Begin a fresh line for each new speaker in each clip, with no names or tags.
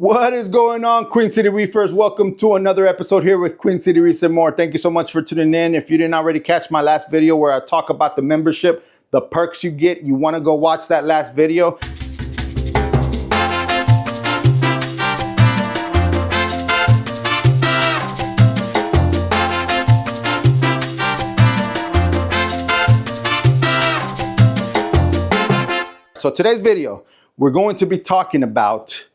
What is going on, Queen City Reefers? Welcome to another episode here with Queen City Reefs and more. Thank you so much for tuning in. If you didn't already catch my last video where I talk about the membership, the perks you get, you want to go watch that last video. So today's video, we're going to be talking about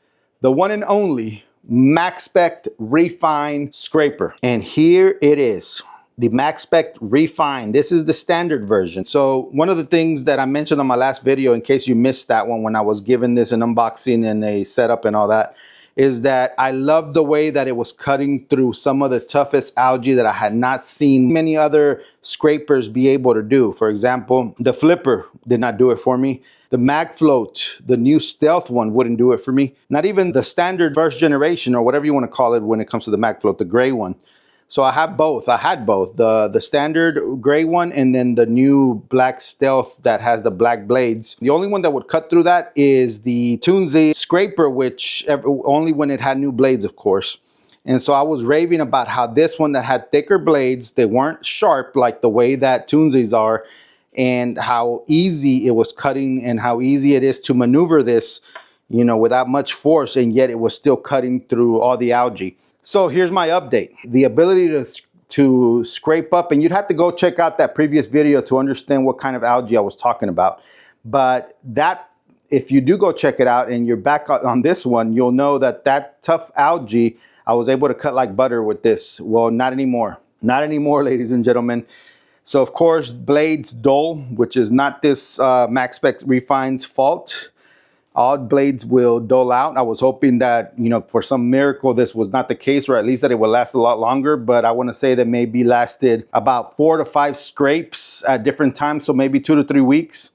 the one and only Maxspect Refine Scraper. And here it is, the Maxspect Refine. This is the standard version. So one of the things that I mentioned on my last video, in case you missed that one when I was giving this an unboxing and a setup and all that, is that I love the way that it was cutting through some of the toughest algae that I had not seen many other scrapers be able to do. For example, the Flipper did not do it for me. The Magfloat, the new stealth one, wouldn't do it for me. Not even the standard first generation, or whatever you want to call it when it comes to the Magfloat, the gray one. So I have both. I had both, the standard gray one and then the new black stealth that has the black blades. The only one that would cut through that is the Toonsy scraper, which only when it had new blades, of course. And so I was raving about how this one that had thicker blades, they weren't sharp like the way that Toonsies are, and how easy it was cutting and how easy it is to maneuver this, you know, without much force, and yet it was still cutting through all the algae. So here's my update. The ability to scrape up, and you'd have to go check out that previous video to understand what kind of algae I was talking about. But that, if you do go check it out and you're back on this one, you'll know that that tough algae, I was able to cut like butter with this. Well, not anymore. Not anymore, ladies and gentlemen. So of course, blades dull, which is not this Maxspect Refine's fault. All blades will dull out. I was hoping that, you know, for some miracle, this was not the case, or at least that it would last a lot longer. But I want to say that maybe lasted about 4 to 5 scrapes at different times. So maybe 2 to 3 weeks.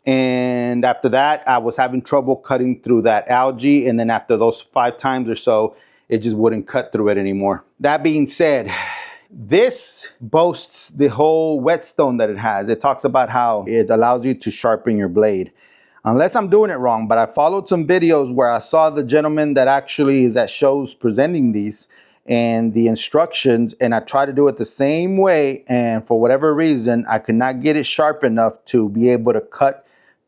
And after that, I was having trouble cutting through that algae. And then after those 5 times or so, it just wouldn't cut through it anymore. That being said, this boasts the whole whetstone that it has. It talks about how it allows you to sharpen your blade. Unless I'm doing it wrong, but I followed some videos where I saw the gentleman that actually is at shows presenting these and the instructions, and I tried to do it the same way, and for whatever reason, I could not get it sharp enough to be able to cut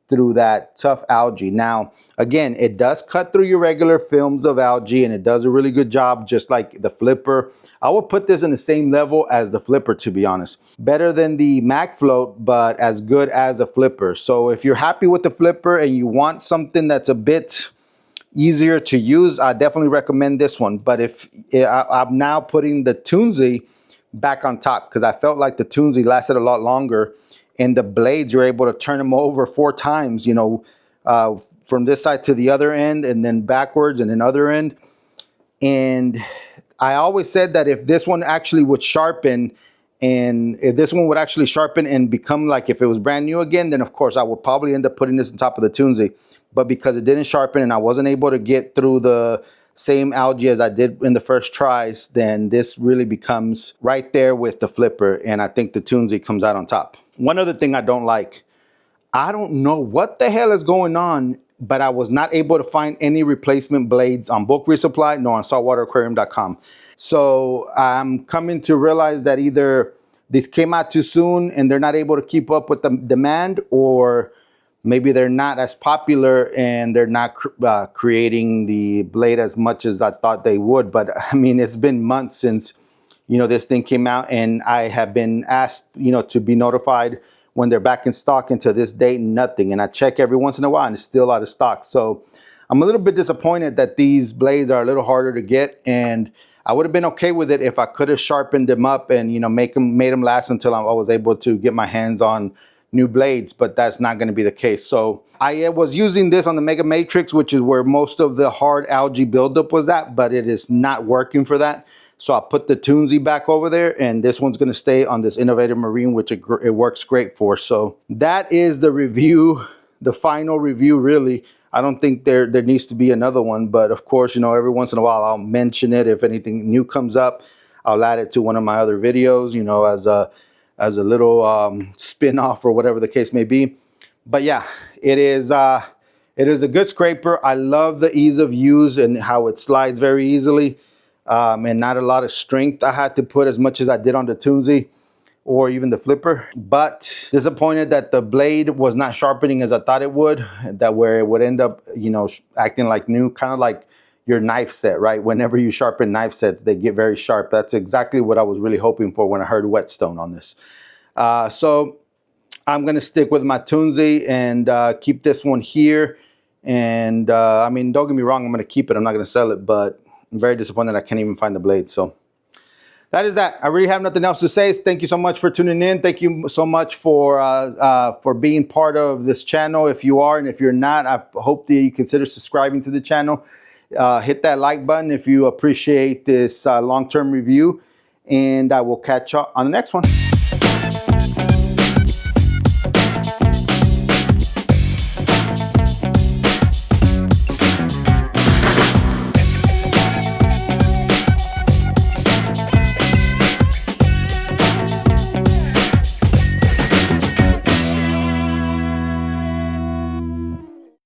through that tough algae. Now, again, it does cut through your regular films of algae, and it does a really good job, just like the Flipper. I would put this in the same level as the Flipper, to be honest. Better than the Magfloat, but as good as a Flipper. So if you're happy with the Flipper and you want something that's a bit easier to use, I definitely recommend this one. But if I'm now putting the Toonsy back on top, because I felt like the Toonsy lasted a lot longer, and the blades, you're able to turn them over 4 times, you know, from this side to the other end, and then backwards and then other end. And I always said that if this one actually would sharpen, and if this one would actually sharpen and become like if it was brand new again, then of course I would probably end up putting this on top of the Toonsy. But because it didn't sharpen and I wasn't able to get through the same algae as I did in the first tries, then this really becomes right there with the Flipper, and I think the Toonsy comes out on top. One other thing I don't like, I don't know what the hell is going on, but I was not able to find any replacement blades on Bulk Resupply nor on saltwateraquarium.com. So I'm coming to realize that either these came out too soon and they're not able to keep up with the demand, or maybe they're not as popular and they're not creating the blade as much as I thought they would. But I mean, it's been months since, you know, this thing came out, and I have been asked, you know, to be notified when they're back in stock, and to this date, nothing. And I check every once in a while and it's still out of stock. So I'm a little bit disappointed that these blades are a little harder to get, and I would have been okay with it if I could have sharpened them up and, you know, made them last until I was able to get my hands on new blades, but that's not going to be the case. So I was using this on the Mega Matrix, which is where most of the hard algae buildup was at, but it is not working for that. So I put the Toonsy back over there, and this one's going to stay on this Innovative Marine, which it works great for. So that is the review, the final review, really. I don't think there needs to be another one, but of course, you know, every once in a while I'll mention it. If anything new comes up, I'll add it to one of my other videos, you know, as a little spin-off or whatever the case may be. But yeah, it is It is a good scraper. I love the ease of use and how it slides very easily, and not a lot of strength I had to put as much as I did on the Toonsy or even the flipper. But disappointed that the blade was not sharpening as I thought it would, that where it would end up, you know, acting like new, kind of like your knife set, right? Whenever you sharpen knife sets, they get very sharp. That's exactly what I was really hoping for when I heard whetstone on this. So I'm gonna stick with my Toonsy and keep this one here. And I mean, don't get me wrong, I'm gonna keep it, I'm not gonna sell it, but I'm very disappointed I can't even find the blade. So that is that. I really have nothing else to say. Thank you so much for tuning in. Thank you so much for being part of this channel. If you are, and if you're not, I hope that you consider subscribing to the channel. Hit that like button if you appreciate this long-term review, and I will catch you on the next one.